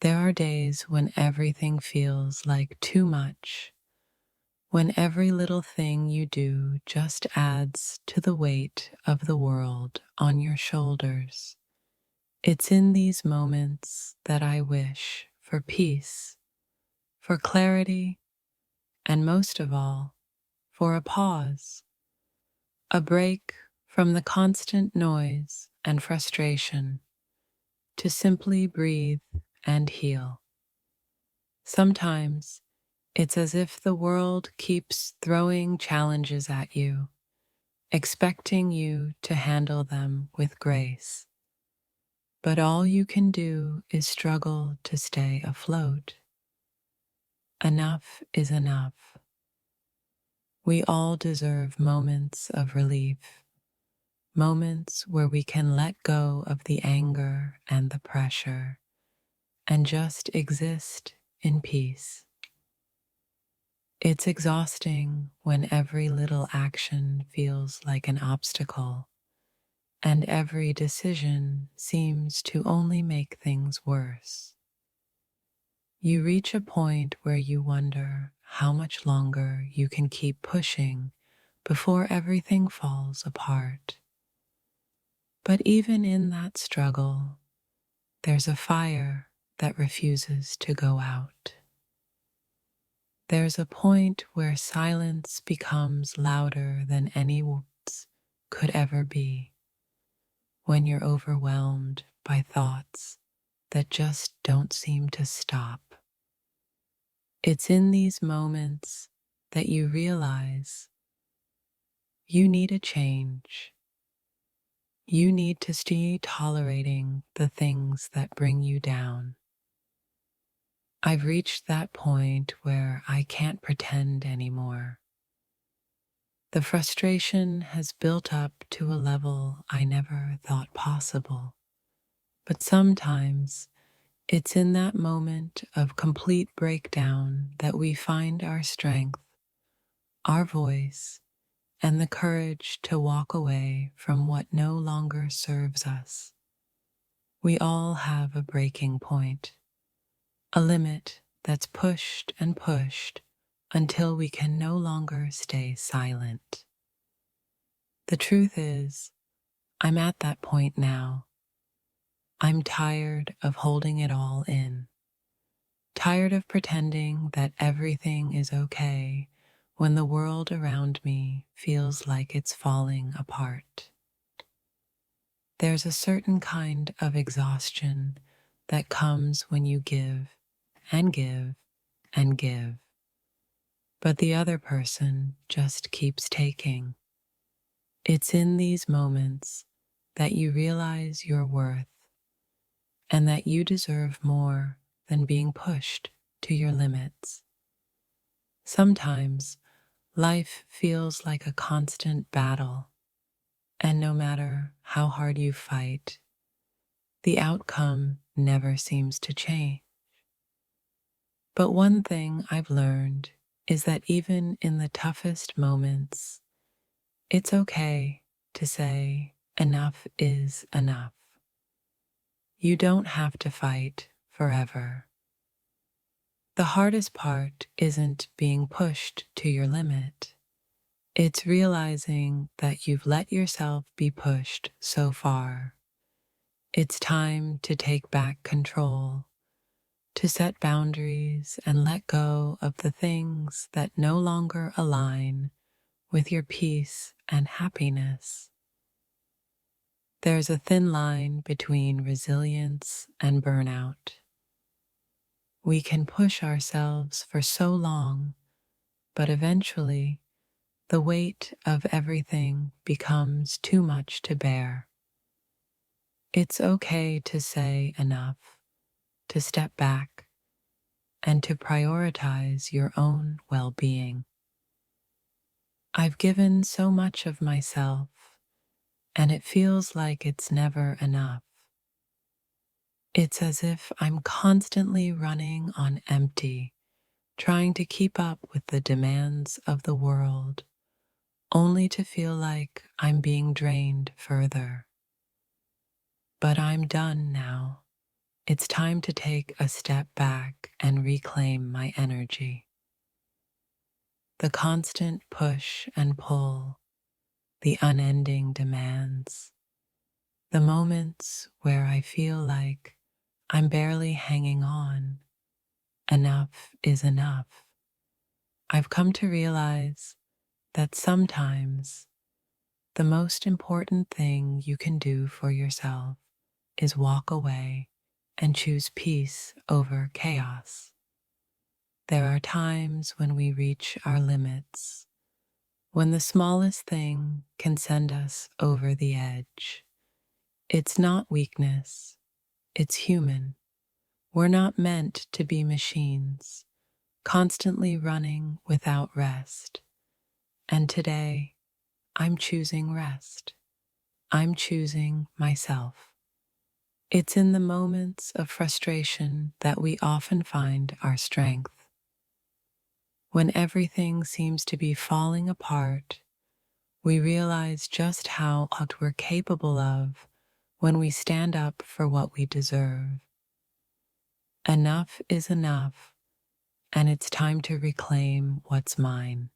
There are days when everything feels like too much, when every little thing you do just adds to the weight of the world on your shoulders. It's in these moments that I wish for peace, for clarity, and most of all, for a pause, a break from the constant noise and frustration to simply breathe and heal. Sometimes it's as if the world keeps throwing challenges at you, expecting you to handle them with grace. But all you can do is struggle to stay afloat. Enough is enough. We all deserve moments of relief, moments where we can let go of the anger and the pressure and just exist in peace. It's exhausting when every little action feels like an obstacle and every decision seems to only make things worse. You reach a point where you wonder how much longer you can keep pushing before everything falls apart. But even in that struggle, there's a fire that refuses to go out. There's a point where silence becomes louder than any words could ever be, when you're overwhelmed by thoughts that just don't seem to stop. It's in these moments that you realize you need a change. You need to stay tolerating the things that bring you down. I've reached that point where I can't pretend anymore. The frustration has built up to a level I never thought possible. But sometimes it's in that moment of complete breakdown that we find our strength, our voice, and the courage to walk away from what no longer serves us. We all have a breaking point, a limit that's pushed and pushed until we can no longer stay silent. The truth is, I'm at that point now. I'm tired of holding it all in, tired of pretending that everything is okay when the world around me feels like it's falling apart. There's a certain kind of exhaustion that comes when you give and give and give, but the other person just keeps taking. It's in these moments that you realize your worth and that you deserve more than being pushed to your limits. Sometimes life feels like a constant battle, and no matter how hard you fight, the outcome never seems to change. But one thing I've learned is that even in the toughest moments, it's okay to say enough is enough. You don't have to fight forever. The hardest part isn't being pushed to your limit. It's realizing that you've let yourself be pushed so far. It's time to take back control, to set boundaries and let go of the things that no longer align with your peace and happiness. There's a thin line between resilience and burnout. We can push ourselves for so long, but eventually the weight of everything becomes too much to bear. It's okay to say enough, to step back, and to prioritize your own well-being. I've given so much of myself, and it feels like it's never enough. It's as if I'm constantly running on empty, trying to keep up with the demands of the world, only to feel like I'm being drained further. But I'm done now. it's time to take a step back and reclaim my energy. The constant push and pull, the unending demands, the moments where I feel like I'm barely hanging on. Enough is enough. I've come to realize that sometimes the most important thing you can do for yourself is walk away and choose peace over chaos. There are times when we reach our limits, when the smallest thing can send us over the edge. It's not weakness, it's human. We're not meant to be machines, constantly running without rest. And today, I'm choosing rest. I'm choosing myself. It's in the moments of frustration that we often find our strength. When everything seems to be falling apart, we realize just how much we're capable of when we stand up for what we deserve. Enough is enough, and it's time to reclaim what's mine.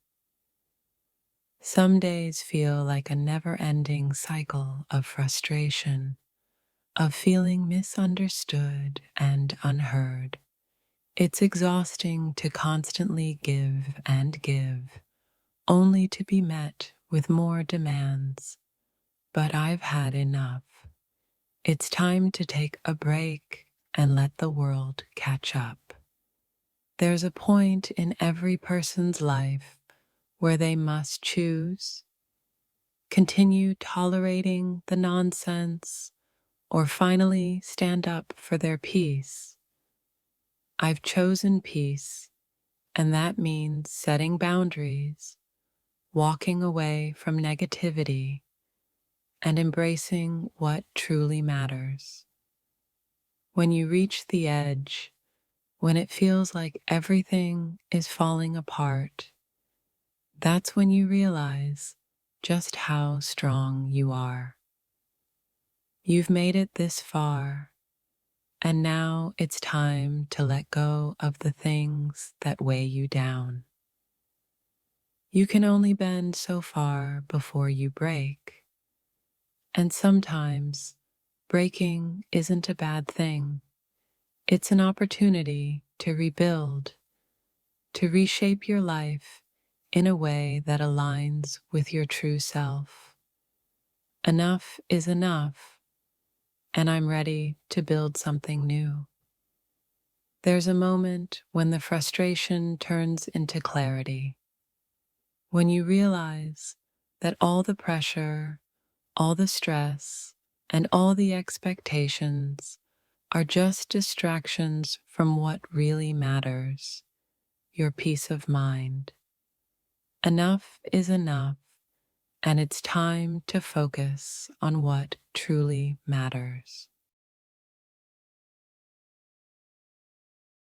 Some days feel like a never-ending cycle of frustration, of feeling misunderstood and unheard. It's exhausting to constantly give and give, only to be met with more demands. But I've had enough. It's time to take a break and let the world catch up. There's a point in every person's life where they must choose, continue tolerating the nonsense, or finally stand up for their peace. I've chosen peace, and that means setting boundaries, walking away from negativity, and embracing what truly matters. When you reach the edge, when it feels like everything is falling apart, that's when you realize just how strong you are. You've made it this far, and now it's time to let go of the things that weigh you down. You can only bend so far before you break, and sometimes breaking isn't a bad thing. It's an opportunity to rebuild, to reshape your life in a way that aligns with your true self. Enough is enough, and I'm ready to build something new. There's a moment when the frustration turns into clarity, when you realize that all the pressure, all the stress, and all the expectations are just distractions from what really matters, your peace of mind. Enough is enough, and it's time to focus on what truly matters.